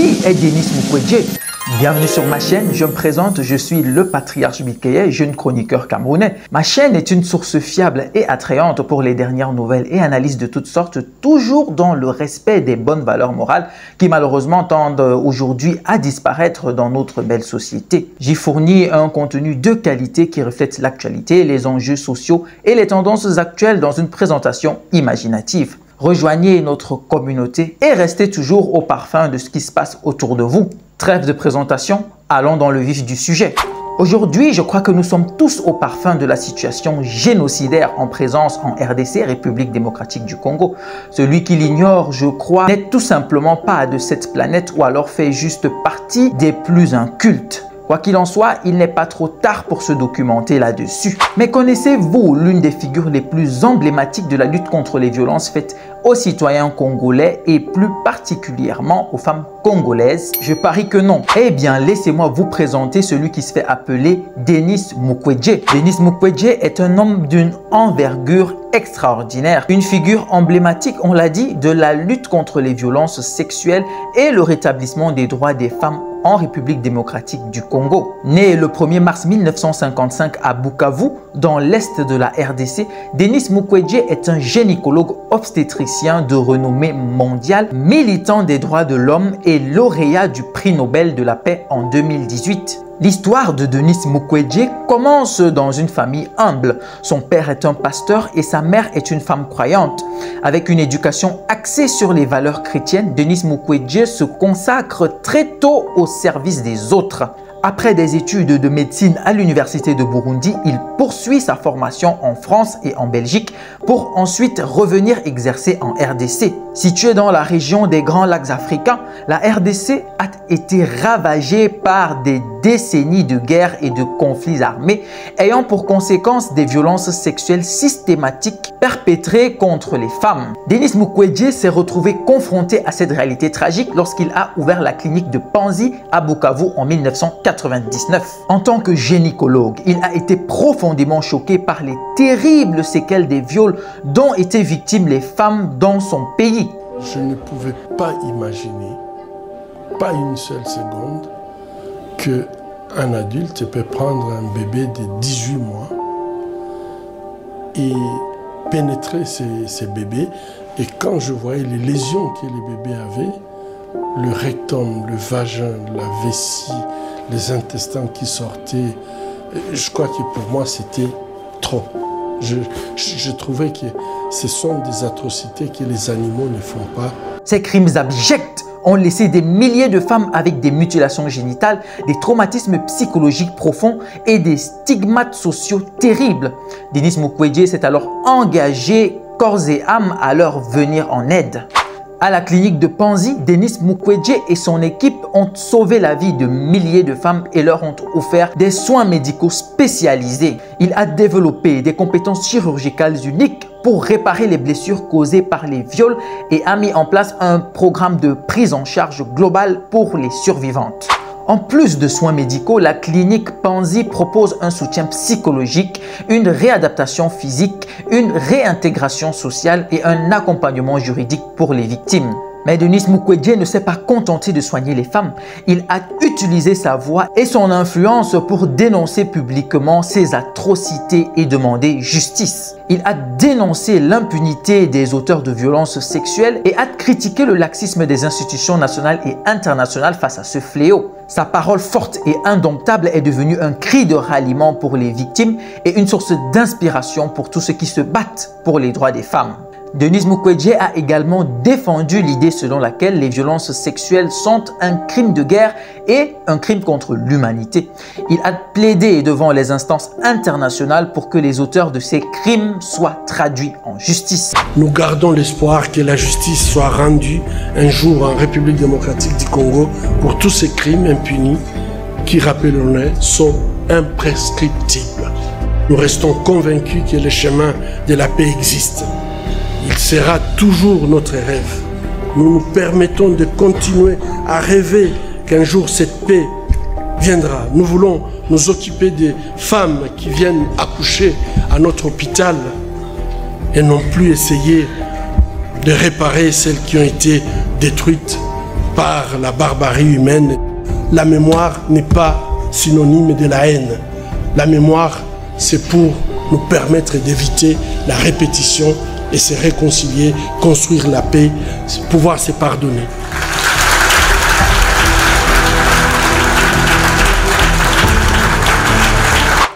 Qui est Denis Mukwege? Bienvenue sur ma chaîne, je me présente, je suis le patriarche Mikeye, jeune chroniqueur camerounais. Ma chaîne est une source fiable et attrayante pour les dernières nouvelles et analyses de toutes sortes, toujours dans le respect des bonnes valeurs morales qui malheureusement tendent aujourd'hui à disparaître dans notre belle société. J'y fournis un contenu de qualité qui reflète l'actualité, les enjeux sociaux et les tendances actuelles dans une présentation imaginative. Rejoignez notre communauté et restez toujours au parfum de ce qui se passe autour de vous. Trêve de présentation, allons dans le vif du sujet. Aujourd'hui, je crois que nous sommes tous au parfum de la situation génocidaire en présence en RDC, République démocratique du Congo. Celui qui l'ignore, je crois, n'est tout simplement pas de cette planète ou alors fait juste partie des plus incultes. Quoi qu'il en soit, il n'est pas trop tard pour se documenter là-dessus. Mais connaissez-vous l'une des figures les plus emblématiques de la lutte contre les violences faites aux citoyens congolais et plus particulièrement aux femmes congolaises? Je parie que non. Eh bien, laissez-moi vous présenter celui qui se fait appeler Denis Mukwege. Denis Mukwege est un homme d'une envergure extraordinaire, une figure emblématique, on l'a dit, de la lutte contre les violences sexuelles et le rétablissement des droits des femmes en République démocratique du Congo. Né le 1er mars 1955 à Bukavu, dans l'est de la RDC, Denis Mukwege est un gynécologue obstétricien de renommée mondiale, militant des droits de l'homme et lauréat du prix Nobel de la paix en 2018. L'histoire de Denis Mukwege commence dans une famille humble. Son père est un pasteur et sa mère est une femme croyante. Avec une éducation axée sur les valeurs chrétiennes, Denis Mukwege se consacre très tôt au service des autres. Après des études de médecine à l'université de Burundi, il poursuit sa formation en France et en Belgique pour ensuite revenir exercer en RDC. Située dans la région des Grands Lacs africains, la RDC a été ravagée par des décennies de guerres et de conflits armés ayant pour conséquence des violences sexuelles systématiques perpétrées contre les femmes. Denis Mukwege s'est retrouvé confronté à cette réalité tragique lorsqu'il a ouvert la clinique de Panzi à Bukavu en 1999. En tant que gynécologue, il a été profondément choqué par les terribles séquelles des viols dont étaient victimes les femmes dans son pays. Je ne pouvais pas imaginer, pas une seule seconde, qu'un adulte peut prendre un bébé de 18 mois et pénétrer ces bébés. Et quand je voyais les lésions que les bébés avaient, le rectum, le vagin, la vessie, les intestins qui sortaient, je crois que pour moi c'était trop. Je trouvais que ce sont des atrocités que les animaux ne font pas. Ces crimes abjects ont laissé des milliers de femmes avec des mutilations génitales, des traumatismes psychologiques profonds et des stigmates sociaux terribles. Denis Mukwege s'est alors engagé corps et âme à leur venir en aide. À la clinique de Panzi, Denis Mukwege et son équipe ont sauvé la vie de milliers de femmes et leur ont offert des soins médicaux spécialisés. Il a développé des compétences chirurgicales uniques pour réparer les blessures causées par les viols et a mis en place un programme de prise en charge globale pour les survivantes. En plus de soins médicaux, la clinique Panzi propose un soutien psychologique, une réadaptation physique, une réintégration sociale et un accompagnement juridique pour les victimes. Mais Denis Mukwege ne s'est pas contenté de soigner les femmes. Il a utilisé sa voix et son influence pour dénoncer publiquement ces atrocités et demander justice. Il a dénoncé l'impunité des auteurs de violences sexuelles et a critiqué le laxisme des institutions nationales et internationales face à ce fléau. Sa parole forte et indomptable est devenue un cri de ralliement pour les victimes et une source d'inspiration pour tous ceux qui se battent pour les droits des femmes. Denis Mukwege a également défendu l'idée selon laquelle les violences sexuelles sont un crime de guerre et un crime contre l'humanité. Il a plaidé devant les instances internationales pour que les auteurs de ces crimes soient traduits en justice. Nous gardons l'espoir que la justice soit rendue un jour en République démocratique du Congo pour tous ces crimes impunis qui, rappelons-le, sont imprescriptibles. Nous restons convaincus que le chemin de la paix existe. Il sera toujours notre rêve. Nous nous permettons de continuer à rêver qu'un jour cette paix viendra. Nous voulons nous occuper des femmes qui viennent accoucher à notre hôpital et non plus essayer de réparer celles qui ont été détruites par la barbarie humaine. La mémoire n'est pas synonyme de la haine. La mémoire, c'est pour nous permettre d'éviter la répétition et se réconcilier, construire la paix, pouvoir se pardonner.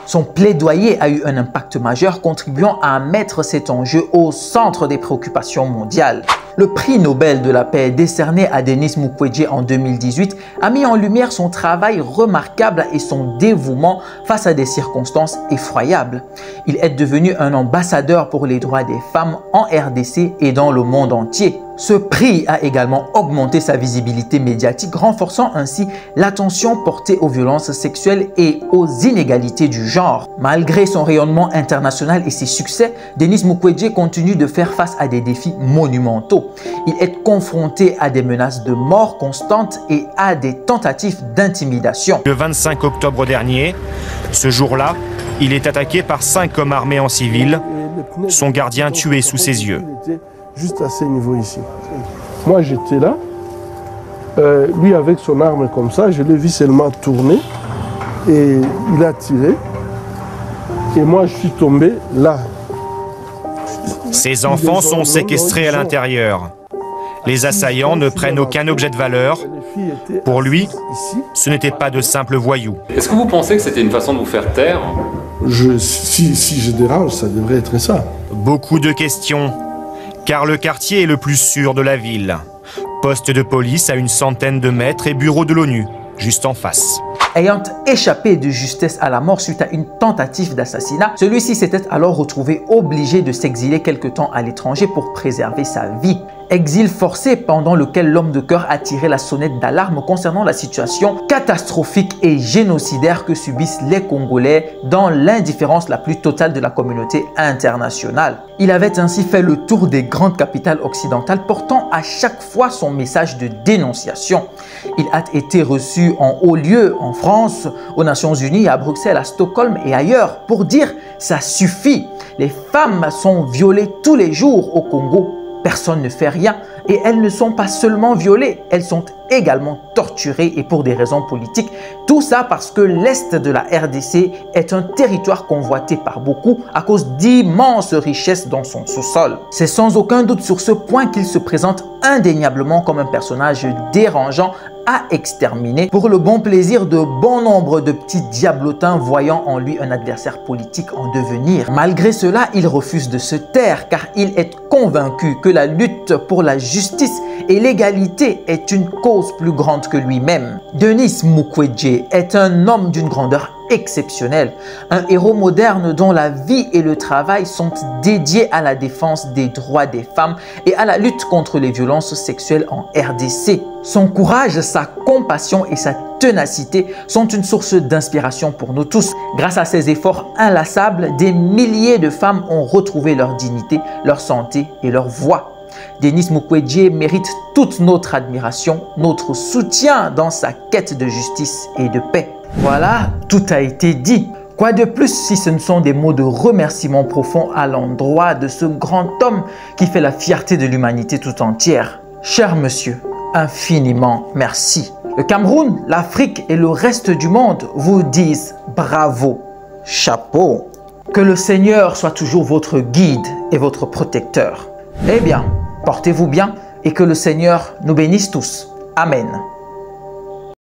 Son plaidoyer a eu un impact majeur, contribuant à mettre cet enjeu au centre des préoccupations mondiales. Le prix Nobel de la paix décerné à Denis Mukwege en 2018 a mis en lumière son travail remarquable et son dévouement face à des circonstances effroyables. Il est devenu un ambassadeur pour les droits des femmes en RDC et dans le monde entier. Ce prix a également augmenté sa visibilité médiatique, renforçant ainsi l'attention portée aux violences sexuelles et aux inégalités du genre. Malgré son rayonnement international et ses succès, Denis Mukwege continue de faire face à des défis monumentaux. Il est confronté à des menaces de mort constantes et à des tentatives d'intimidation. Le 25 octobre dernier, ce jour-là, il est attaqué par 5 hommes armés en civil, son gardien tué sous ses yeux. Juste à ce niveau ici. Moi j'étais là, lui avec son arme comme ça, je l'ai vu seulement tourner et il a tiré et moi je suis tombé là. Ses enfants sont séquestrés à l'intérieur. Les assaillants ne prennent aucun objet de valeur. Pour lui, ce n'était pas de simples voyous. Est-ce que vous pensez que c'était une façon de vous faire taire? Si je dérange, ça devrait être ça. Beaucoup de questions, car le quartier est le plus sûr de la ville. Poste de police à une centaine de mètres et bureau de l'ONU, juste en face. Ayant échappé de justesse à la mort suite à une tentative d'assassinat, celui-ci s'était alors retrouvé obligé de s'exiler quelque temps à l'étranger pour préserver sa vie. Exil forcé pendant lequel l'homme de cœur a tiré la sonnette d'alarme concernant la situation catastrophique et génocidaire que subissent les Congolais dans l'indifférence la plus totale de la communauté internationale. Il avait ainsi fait le tour des grandes capitales occidentales, portant à chaque fois son message de dénonciation. Il a été reçu en haut lieu en France, aux Nations Unies, à Bruxelles, à Stockholm et ailleurs pour dire « ça suffit, les femmes sont violées tous les jours au Congo ». Personne ne fait rien et elles ne sont pas seulement violées, elles sont également torturées et pour des raisons politiques. Tout ça parce que l'Est de la RDC est un territoire convoité par beaucoup à cause d'immenses richesses dans son sous-sol. C'est sans aucun doute sur ce point qu'il se présente indéniablement comme un personnage dérangeant à exterminer pour le bon plaisir de bon nombre de petits diablotins voyant en lui un adversaire politique en devenir. Malgré cela, il refuse de se taire car il est convaincu que la lutte pour la justice et l'égalité est une cause plus grande que lui-même. Denis Mukwege est un homme d'une grandeur exceptionnelle, un héros moderne dont la vie et le travail sont dédiés à la défense des droits des femmes et à la lutte contre les violences sexuelles en RDC. Son courage, sa compassion et sa ténacité sont une source d'inspiration pour nous tous. Grâce à ses efforts inlassables, des milliers de femmes ont retrouvé leur dignité, leur santé et leur voix. Denis Mukwege mérite toute notre admiration, notre soutien dans sa quête de justice et de paix. Voilà, tout a été dit. Quoi de plus si ce ne sont des mots de remerciement profond à l'endroit de ce grand homme qui fait la fierté de l'humanité tout entière. Cher monsieur, infiniment merci. Le Cameroun, l'Afrique et le reste du monde vous disent bravo, chapeau. Que le Seigneur soit toujours votre guide et votre protecteur. Eh bien, portez-vous bien et que le Seigneur nous bénisse tous. Amen.